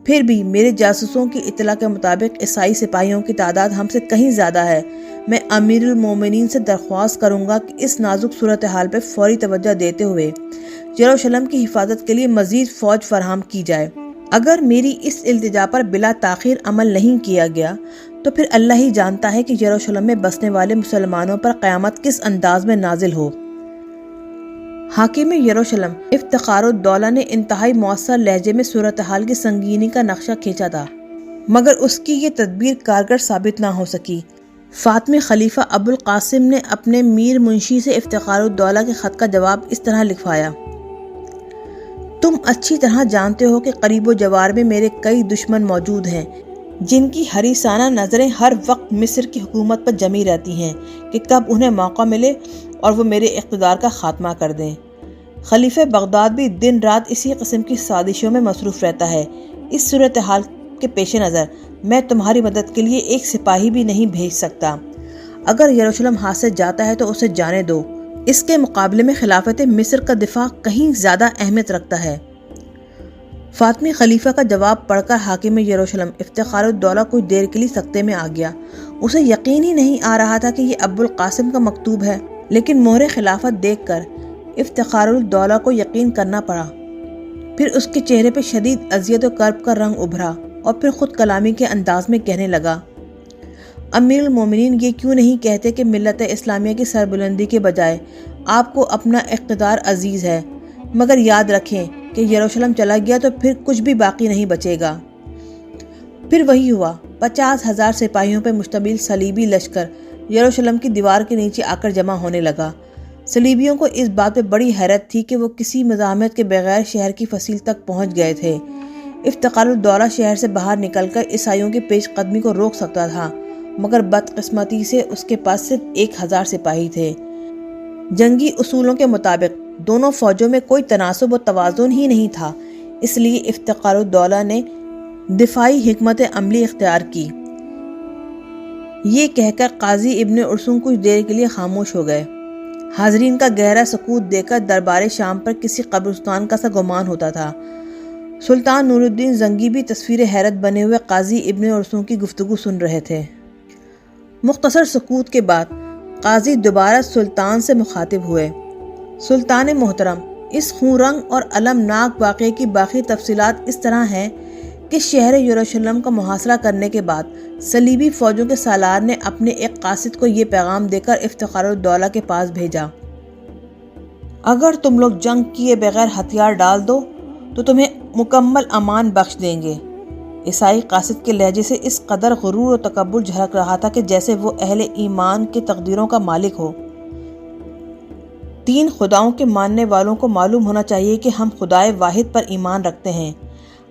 [SPEAKER 1] پھر بھی میرے جاسوسوں کی اطلاع کے مطابق عیسائی سپاہیوں کی تعداد ہم سے کہیں زیادہ ہے۔ میں امیر المومنین سے درخواست کروں گا کہ اس نازک صورتحال پر فوری توجہ دیتے ہوئے یروشلم کی حفاظت کے لیے مزید فوج فراہم کی جائے۔ اگر میری اس التجا پر بلا تاخیر عمل نہیں کیا گیا تو پھر اللہ ہی جانتا ہے کہ یروشلم میں بسنے والے مسلمانوں پر قیامت کس انداز میں نازل ہو۔ حاکم یروشلم افتخار الدولہ نے انتہائی مؤثر لہجے میں صورتحال کی سنگینی کا نقشہ کھینچا تھا، مگر اس کی یہ تدبیر کارگر ثابت نہ ہو سکی۔ فاطمی خلیفہ ابو القاسم نے اپنے میر منشی سے افتخار الدولہ کے خط کا جواب اس طرح لکھوایا: تم اچھی طرح جانتے ہو کہ قریب و جوار میں میرے کئی دشمن موجود ہیں جن کی حریصانہ نظریں ہر وقت مصر کی حکومت پر جمی رہتی ہیں کہ کب انہیں موقع ملے اور وہ میرے اقتدار کا خاتمہ کر دیں۔ خلیفہ بغداد بھی دن رات اسی قسم کی سازشوں میں مصروف رہتا ہے۔ اس صورتحال کے پیش نظر میں تمہاری مدد کے لیے ایک سپاہی بھی نہیں بھیج سکتا۔ اگر یروشلم ہاتھ سے جاتا ہے تو اسے جانے دو، اس کے مقابلے میں خلافت مصر کا دفاع کہیں زیادہ اہمیت رکھتا ہے۔ فاطمی خلیفہ کا جواب پڑھ کر حاکم یروشلم افتخار الدولہ کچھ دیر کے لیے سکتے میں آ گیا۔ اسے یقین ہی نہیں آ رہا تھا کہ یہ ابو القاسم کا مکتوب ہے، لیکن مہر خلافت دیکھ کر افتخار الدولہ کو یقین کرنا پڑا۔ پھر اس کے چہرے پہ شدید اذیت و کرب کا رنگ ابھرا اور پھر خود کلامی کے انداز میں کہنے لگا: امیر المومنین یہ کیوں نہیں کہتے کہ ملت اسلامیہ کی سربلندی کے بجائے آپ کو اپنا اقتدار عزیز ہے، مگر یاد رکھیں کہ یروشلم چلا گیا تو پھر کچھ بھی باقی نہیں بچے گا۔ پھر وہی ہوا۔ 50,000 سپاہیوں پر مشتمل صلیبی لشکر یروشلم کی دیوار کے نیچے آ کر جمع ہونے لگا۔ صلیبیوں کو اس بات پہ بڑی حیرت تھی کہ وہ کسی مزاحمت کے بغیر شہر کی فصیل تک پہنچ گئے تھے۔ افتخار الدولہ شہر سے باہر نکل کر عیسائیوں کی پیش قدمی کو روک سکتا تھا، مگر بدقسمتی سے اس کے پاس صرف 1000 سپاہی تھے۔ جنگی اصولوں کے مطابق دونوں فوجوں میں کوئی تناسب و توازن ہی نہیں تھا، اس لیے افتخار الدولہ نے دفاعی حکمت عملی اختیار کی۔ یہ کہہ کر قاضی ابن ارسطو کچھ دیر کے لیے خاموش ہو گئے۔ حاضرین کا گہرا سکوت دیکھ کر دربار شام پر کسی قبرستان کا سا گمان ہوتا تھا۔ سلطان نور الدین زنگی بھی تصویر حیرت بنے ہوئے قاضی ابن ارسطو کی گفتگو سن رہے تھے۔ مختصر سکوت کے بعد قاضی دوبارہ سلطان سے مخاطب ہوئے: سلطان محترم، اس خون رنگ اور المناک واقعے کی باقی تفصیلات اس طرح ہیں کہ شہر یروشلم کا محاصرہ کرنے کے بعد صلیبی فوجوں کے سالار نے اپنے ایک قاصد کو یہ پیغام دے کر افتخار الدولہ کے پاس بھیجا: اگر تم لوگ جنگ کیے بغیر ہتھیار ڈال دو تو تمہیں مکمل امان بخش دیں گے۔ عیسائی قاصد کے لہجے سے اس قدر غرور و تکبر جھلک رہا تھا کہ جیسے وہ اہل ایمان کی تقدیروں کا مالک ہو۔ 3 خداؤں کے ماننے والوں کو معلوم ہونا چاہیے کہ ہم خدائے واحد پر ایمان رکھتے ہیں۔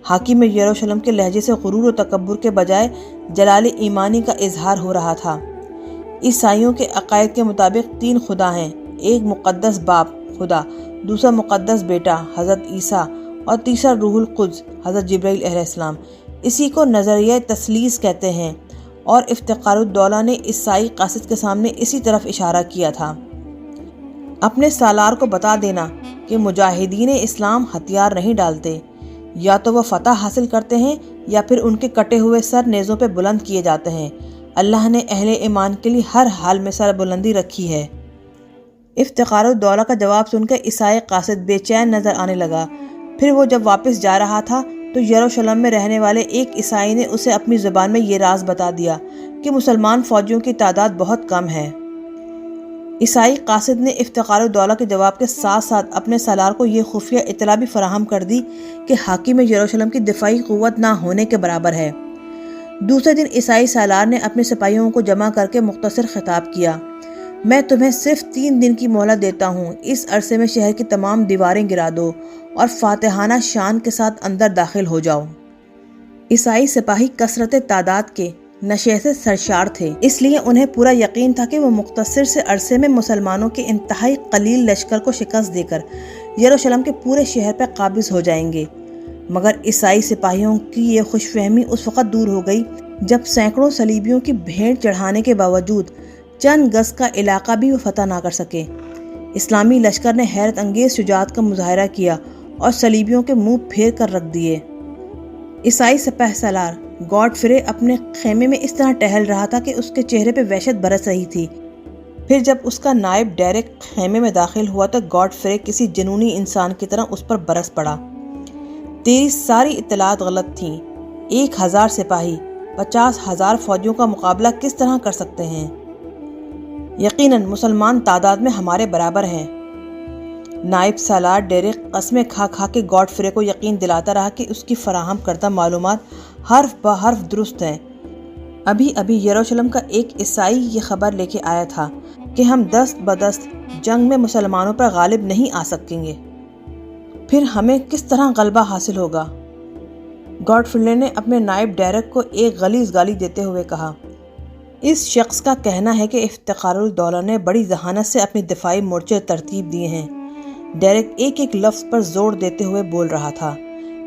[SPEAKER 1] حاکم یروشلم کے لہجے سے غرور و تکبر کے بجائے جلال ایمانی کا اظہار ہو رہا تھا۔ عیسائیوں کے عقائد کے مطابق 3 خدا ہیں، ایک مقدس باپ خدا، دوسرا مقدس بیٹا حضرت عیسیٰ اور تیسرا روح القدس حضرت جبرائیل علیہ السلام۔ اسی کو نظریہ تثلیث کہتے ہیں، اور افتخار الدولہ نے عیسائی قاصد کے سامنے اسی طرف اشارہ کیا تھا۔ اپنے سالار کو بتا دینا کہ مجاہدین اسلام ہتھیار نہیں ڈالتے، یا تو وہ فتح حاصل کرتے ہیں یا پھر ان کے کٹے ہوئے سر نیزوں پہ بلند کیے جاتے ہیں۔ اللہ نے اہل ایمان کے لیے ہر حال میں سر بلندی رکھی ہے۔ افتخار الدولہ کا جواب سن کر عیسائی قاصد بے چین نظر آنے لگا۔ پھر وہ جب واپس جا رہا تھا تو یروشلم میں رہنے والے ایک عیسائی نے اسے اپنی زبان میں یہ راز بتا دیا کہ مسلمان فوجیوں کی تعداد بہت کم ہے۔ عیسائی قاصد نے افتخار الدولہ کے جواب کے ساتھ ساتھ اپنے سالار کو یہ خفیہ اطلاع بھی فراہم کر دی کہ حاکم یروشلم کی دفاعی قوت نہ ہونے کے برابر ہے۔ دوسرے دن عیسائی سالار نے اپنے سپاہیوں کو جمع کر کے مختصر خطاب کیا، میں تمہیں صرف 3 دن کی مہلت دیتا ہوں، اس عرصے میں شہر کی تمام دیواریں گرا دو اور فاتحانہ شان کے ساتھ اندر داخل ہو جاؤ۔ عیسائی سپاہی کثرت تعداد کے نشے سے سرشار تھے، اس لیے انہیں پورا یقین تھا کہ وہ مختصر سے عرصے میں مسلمانوں کے انتہائی قلیل لشکر کو شکست دے کر یروشلم کے پورے شہر پر قابض ہو جائیں گے۔ مگر عیسائی سپاہیوں کی یہ خوش فہمی اس وقت دور ہو گئی جب سینکڑوں صلیبیوں کی بھیڑ چڑھانے کے باوجود چند گز کا علاقہ بھی وہ فتح نہ کر سکے۔ اسلامی لشکر نے حیرت انگیز شجاعت کا مظاہرہ کیا اور صلیبیوں کے منہ پھیر کر رکھ دیے۔ عیسائی سپہ سالار گاڈفرے اپنے خیمے میں اس طرح ٹہل رہا تھا کہ اس کے چہرے پہ وحشت برس رہی تھی۔ پھر جب اس کا نائب ڈیرک خیمے میں داخل ہوا تو گاڈفرے کسی جنونی انسان کی طرح اس پر برس پڑا۔ تیری ساری اطلاعات غلط تھیں۔ 1000 سپاہی 50,000 فوجیوں کا مقابلہ کس طرح کر سکتے ہیں؟ یقیناً مسلمان تعداد میں ہمارے برابر ہیں۔ نائب سالار ڈیرک قسمیں کھا کھا کے گاڈفرے کو یقین دلاتا رہا کہ اس کی فراہم کردہ معلومات حرف بہ حرف درست ہیں۔ ابھی ابھی یروشلم کا ایک عیسائی یہ خبر لے کے آیا تھا کہ ہم دست بدست جنگ میں مسلمانوں پر غالب نہیں آ سکیں گے، پھر ہمیں کس طرح غلبہ حاصل ہوگا؟ گاڈفرے نے اپنے نائب ڈیرک کو ایک غلیظ گالی دیتے ہوئے کہا، اس شخص کا کہنا ہے کہ افتخار الدولہ نے بڑی ذہانت سے اپنی دفاعی مورچے ترتیب دیے ہیں۔ ڈیرک ایک ایک لفظ پر زور دیتے ہوئے بول رہا تھا۔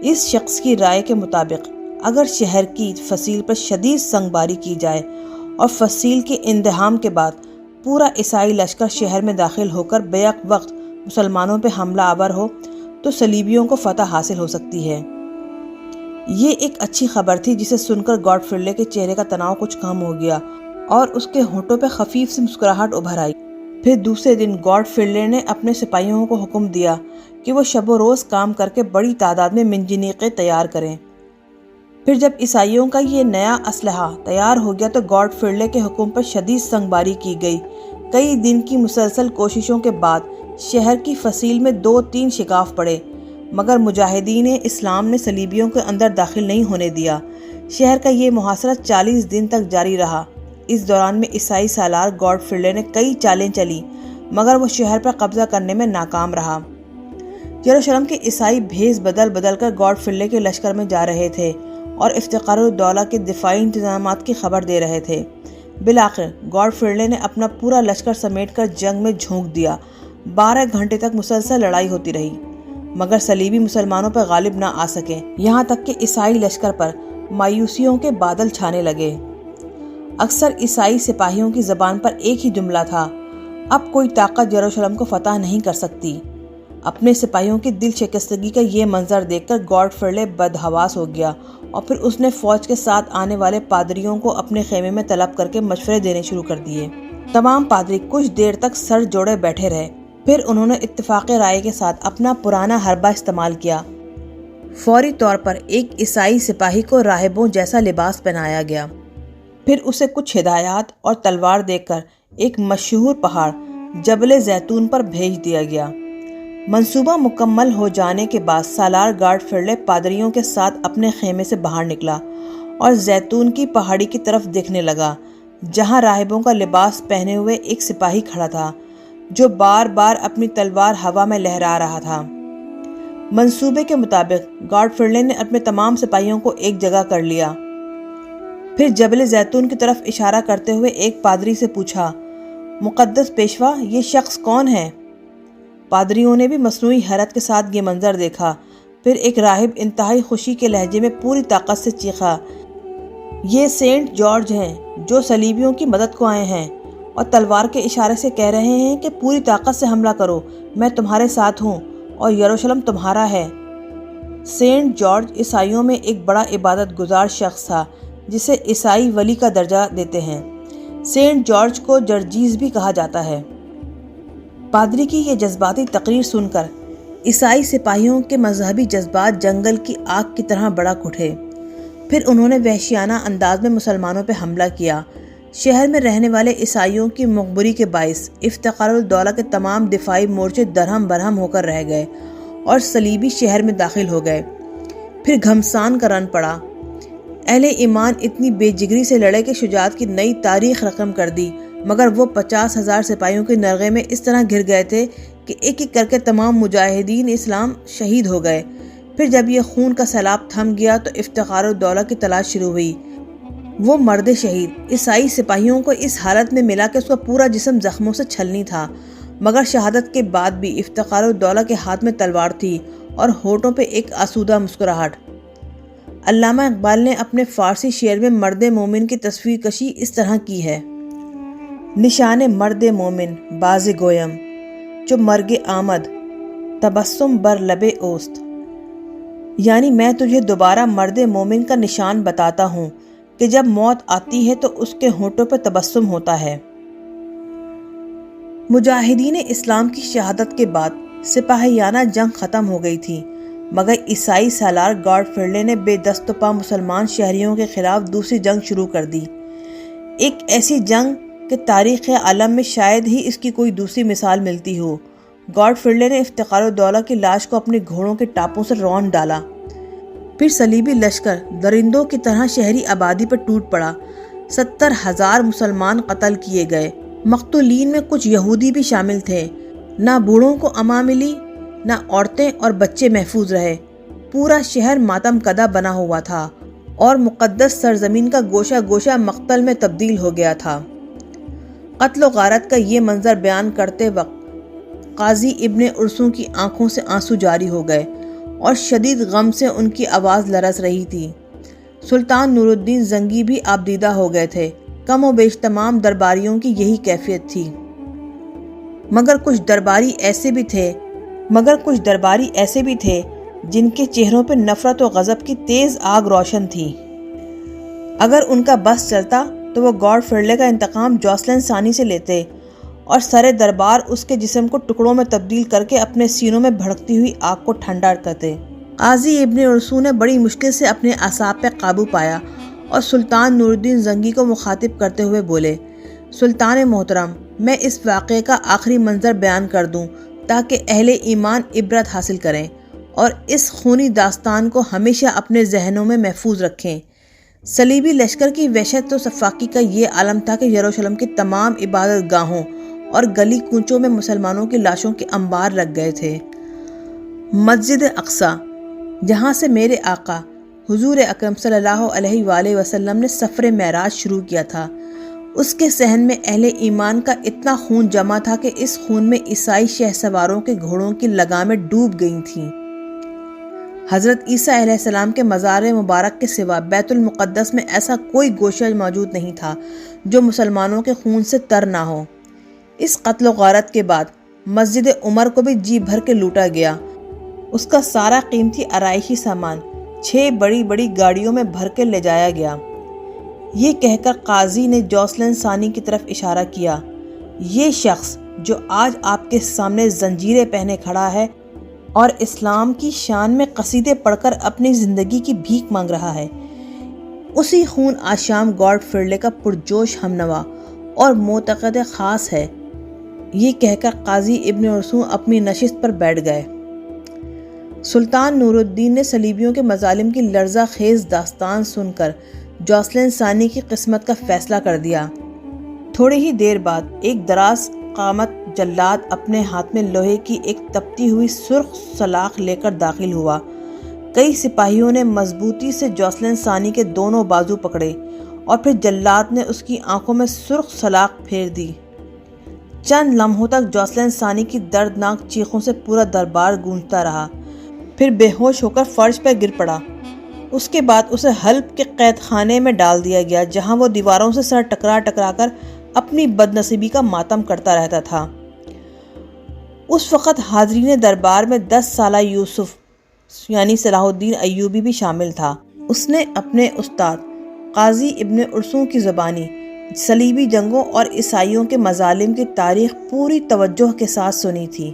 [SPEAKER 1] اس شخص کی رائے کے مطابق اگر شہر کی فصیل پر شدید سنگ باری کی جائے اور فصیل کے انضمام کے بعد پورا عیسائی لشکر شہر میں داخل ہو کر بیک وقت مسلمانوں پہ حملہ آور ہو تو صلیبیوں کو فتح حاصل ہو سکتی ہے۔ یہ ایک اچھی خبر تھی جسے سن کر گاڈفرے کے چہرے کا تناؤ کچھ کم ہو گیا اور اس کے ہونٹوں پہ خفیف سی مسکراہٹ ابھر آئی۔ پھر دوسرے دن گاڈفرے نے اپنے سپاہیوں کو حکم دیا کہ وہ شب و روز کام کر کے بڑی تعداد میں منجنیقیں تیار کریں۔ پھر جب عیسائیوں کا یہ نیا اسلحہ تیار ہو گیا تو گاڈفرے کے حکم پر شدید سنگ باری کی گئی۔ کئی دن کی مسلسل کوششوں کے بعد شہر کی فصیل میں 2-3 شگاف پڑے، مگر مجاہدین اسلام نے صلیبیوں کے اندر داخل نہیں ہونے دیا۔ شہر کا یہ محاصرہ 40 دن تک جاری رہا۔ اس دوران میں عیسائی سالار گاڈفرے نے کئی چالیں چلی مگر وہ شہر پر قبضہ کرنے میں ناکام رہا۔ یروشلم کے عیسائی بھیس بدل بدل کر گاڈفرے کے لشکر میں جا رہے تھے اور افتخار الدولہ کے دفاعی انتظامات کی خبر دے رہے تھے۔ بالآخر گاڈفرے نے اپنا پورا لشکر سمیٹ کر جنگ میں جھونک دیا۔ 12 گھنٹے تک مسلسل لڑائی ہوتی رہی مگر صلیبی مسلمانوں پر غالب نہ آ سکے، یہاں تک کہ عیسائی لشکر پر مایوسیوں کے بادل چھانے لگے۔ اکثر عیسائی سپاہیوں کی زبان پر ایک ہی جملہ تھا، اب کوئی طاقت یروشلم کو فتح نہیں کر سکتی۔ اپنے سپاہیوں کی دل شکستگی کا یہ منظر دیکھ کر گاڈفرے بدحواس ہو گیا اور پھر اس نے فوج کے ساتھ آنے والے پادریوں کو اپنے خیمے میں طلب کر کے مشورے دینے شروع کر دیے۔ تمام پادری کچھ دیر تک سر جوڑے بیٹھے رہے، پھر انہوں نے اتفاق رائے کے ساتھ اپنا پرانا حربہ استعمال کیا۔ فوری طور پر ایک عیسائی سپاہی کو راہبوں جیسا لباس پہنایا گیا، پھر اسے کچھ ہدایات اور تلوار دے کر ایک مشہور پہاڑ جبل زیتون پر بھیج دیا گیا۔ منصوبہ مکمل ہو جانے کے بعد سالار گاڈفرے پادریوں کے ساتھ اپنے خیمے سے باہر نکلا اور زیتون کی پہاڑی کی طرف دیکھنے لگا جہاں راہبوں کا لباس پہنے ہوئے ایک سپاہی کھڑا تھا جو بار بار اپنی تلوار ہوا میں لہرا رہا تھا۔ منصوبے کے مطابق گاڈفرے نے اپنے تمام سپاہیوں کو ایک جگہ کر لیا، پھر جبل زیتون کی طرف اشارہ کرتے ہوئے ایک پادری سے پوچھا، مقدس پیشوا یہ شخص کون ہے؟ پادریوں نے بھی مصنوعی حیرت کے ساتھ یہ منظر دیکھا۔ پھر ایک راہب انتہائی خوشی کے لہجے میں پوری طاقت سے چیخا، یہ سینٹ جارج ہیں جو صلیبیوں کی مدد کو آئے ہیں اور تلوار کے اشارے سے کہہ رہے ہیں کہ پوری طاقت سے حملہ کرو، میں تمہارے ساتھ ہوں اور یروشلم تمہارا ہے۔ سینٹ جارج عیسائیوں میں ایک بڑا عبادت گزار شخص تھا جسے عیسائی ولی کا درجہ دیتے ہیں۔ سینٹ جارج کو جرجیز بھی کہا جاتا ہے۔ پادری کی یہ جذباتی تقریر سن کر عیسائی سپاہیوں کے مذہبی جذبات جنگل کی آگ کی طرح بھڑک اٹھے۔ پھر انہوں نے وحشیانہ انداز میں مسلمانوں پہ حملہ کیا۔ شہر میں رہنے والے عیسائیوں کی مقبری کے باعث افتخار الدولہ کے تمام دفاعی مورچے درہم برہم ہو کر رہ گئے اور صلیبی شہر میں داخل ہو گئے۔ پھر گھمسان کا رن پڑا۔ اہل ایمان اتنی بے جگری سے لڑے کہ شجاعت کی نئی تاریخ رقم کر دی، مگر وہ 50,000 سپاہیوں کے نرغے میں اس طرح گر گئے تھے کہ ایک ایک کر کے تمام مجاہدین اسلام شہید ہو گئے۔ پھر جب یہ خون کا سیلاب تھم گیا تو افتخار الدولہ کی تلاش شروع ہوئی۔ وہ مرد شہید عیسائی سپاہیوں کو اس حالت میں ملا کہ اس کا پورا جسم زخموں سے چھلنی تھا، مگر شہادت کے بعد بھی افتخار الدولہ کے ہاتھ میں تلوار تھی اور ہونٹوں پہ ایک آسودہ مسکراہٹ۔ علامہ اقبال نے اپنے فارسی شعر میں مرد مومن کی تصویر کشی اس طرح کی ہے: نشان مرد مومن باز گویم، جو مرگ آمد تبسم بر لب اوست۔ یعنی میں تجھے دوبارہ مرد مومن کا نشان بتاتا ہوں کہ جب موت آتی ہے تو اس کے ہونٹوں پر تبسم ہوتا ہے۔ مجاہدین اسلام کی شہادت کے بعد سپاہیانہ جنگ ختم ہو گئی تھی، مگر عیسائی سالار گارڈ فرلے نے بے دست و پا مسلمان شہریوں کے خلاف دوسری جنگ شروع کر دی، ایک ایسی جنگ کہ تاریخ عالم میں شاید ہی اس کی کوئی دوسری مثال ملتی ہو۔ گارڈ فرلے نے افتخار الدولہ کی لاش کو اپنے گھوڑوں کے ٹاپوں سے رون ڈالا، پھر صلیبی لشکر درندوں کی طرح شہری آبادی پر ٹوٹ پڑا۔ 70,000 مسلمان قتل کیے گئے، مقتولین میں کچھ یہودی بھی شامل تھے۔ نہ بوڑھوں کو امان ملی، نہ عورتیں اور بچے محفوظ رہے۔ پورا شہر ماتم کدہ بنا ہوا تھا اور مقدس سرزمین کا گوشہ گوشہ مقتل میں تبدیل ہو گیا تھا۔ قتل و غارت کا یہ منظر بیان کرتے وقت قاضی ابن ارسوں کی آنکھوں سے آنسو جاری ہو گئے اور شدید غم سے ان کی آواز لرز رہی تھی۔ سلطان نور الدین زنگی بھی آبدیدہ ہو گئے تھے۔ کم و بیش تمام درباریوں کی یہی کیفیت تھی، مگر کچھ درباری ایسے بھی تھے جن کے چہروں پہ نفرت و غضب کی تیز آگ روشن تھی۔ اگر ان کا بس چلتا تو وہ گارڈ فرلے کا انتقام جوسلن ثانی سے لیتے اور سر دربار اس کے جسم کو ٹکڑوں میں تبدیل کر کے اپنے سینوں میں بھڑکتی ہوئی آگ کو ٹھنڈا کرتے۔ قاضی ابن ارسو نے بڑی مشکل سے اپنے اعصاب پہ قابو پایا اور سلطان نور الدین زنگی کو مخاطب کرتے ہوئے بولے: سلطان محترم، میں اس واقعے کا آخری منظر بیان کر دوں تاکہ اہل ایمان عبرت حاصل کریں اور اس خونی داستان کو ہمیشہ اپنے ذہنوں میں محفوظ رکھیں۔ صلیبی لشکر کی وحشت و سفاکی کا یہ عالم تھا کہ یروشلم کی تمام عبادت گاہوں اور گلی کوچوں میں مسلمانوں کی لاشوں کے انبار لگ گئے تھے۔ مسجد اقصیٰ، جہاں سے میرے آقا حضور اکرم صلی اللہ علیہ وآلہ وسلم نے سفر معراج شروع کیا تھا، اس کے صحن میں اہل ایمان کا اتنا خون جمع تھا کہ اس خون میں عیسائی شہ سواروں کے گھوڑوں کی لگامیں ڈوب گئی تھیں۔ حضرت عیسیٰ علیہ السلام کے مزار مبارک کے سوا بیت المقدس میں ایسا کوئی گوشہ موجود نہیں تھا جو مسلمانوں کے خون سے تر نہ ہو۔ اس قتل و غارت کے بعد مسجد عمر کو بھی جی بھر کے لوٹا گیا۔ اس کا سارا قیمتی آرائشی سامان 6 بڑی بڑی گاڑیوں میں بھر کے لے جایا گیا۔ یہ کہہ کر قاضی نے جوسلن ثانی کی طرف اشارہ کیا: یہ شخص جو آج آپ کے سامنے زنجیریں پہنے کھڑا ہے اور اسلام کی شان میں قصیدے پڑھ کر اپنی زندگی کی بھیک مانگ رہا ہے، اسی خون آشام گارڈ فرلے کا پرجوش ہمنوا اور معتقد خاص ہے۔ یہ کہہ کر قاضی ابن ارسوں اپنی نشست پر بیٹھ گئے۔ سلطان نور الدین نے صلیبیوں کے مظالم کی لرزہ خیز داستان سن کر جوسلن ثانی کی قسمت کا فیصلہ کر دیا۔ تھوڑی ہی دیر بعد ایک دراز قامت جلاد اپنے ہاتھ میں لوہے کی ایک تپتی ہوئی سرخ سلاخ لے کر داخل ہوا۔ کئی سپاہیوں نے مضبوطی سے جوسلن ثانی کے دونوں بازو پکڑے اور پھر جلاد نے اس کی آنکھوں میں سرخ سلاخ پھیر دی۔ چند لمحوں تک جوسلن ثانی کی دردناک چیخوں سے پورا دربار گونجتا رہا، پھر بے ہوش ہو کر فرش پر گر پڑا۔ اس کے بعد اسے حلب کے قید خانے میں ڈال دیا گیا، جہاں وہ دیواروں سے سر ٹکرا ٹکرا کر اپنی بد نصیبی کا ماتم کرتا رہتا تھا۔ اس وقت حاضرین دربار میں 10 سالہ یوسف یعنی صلاح الدین ایوبی بھی شامل تھا۔ اس نے اپنے استاد قاضی ابن ارسوں کی زبانی صلیبی جنگوں اور عیسائیوں کے مظالم کی تاریخ پوری توجہ کے ساتھ سنی تھی۔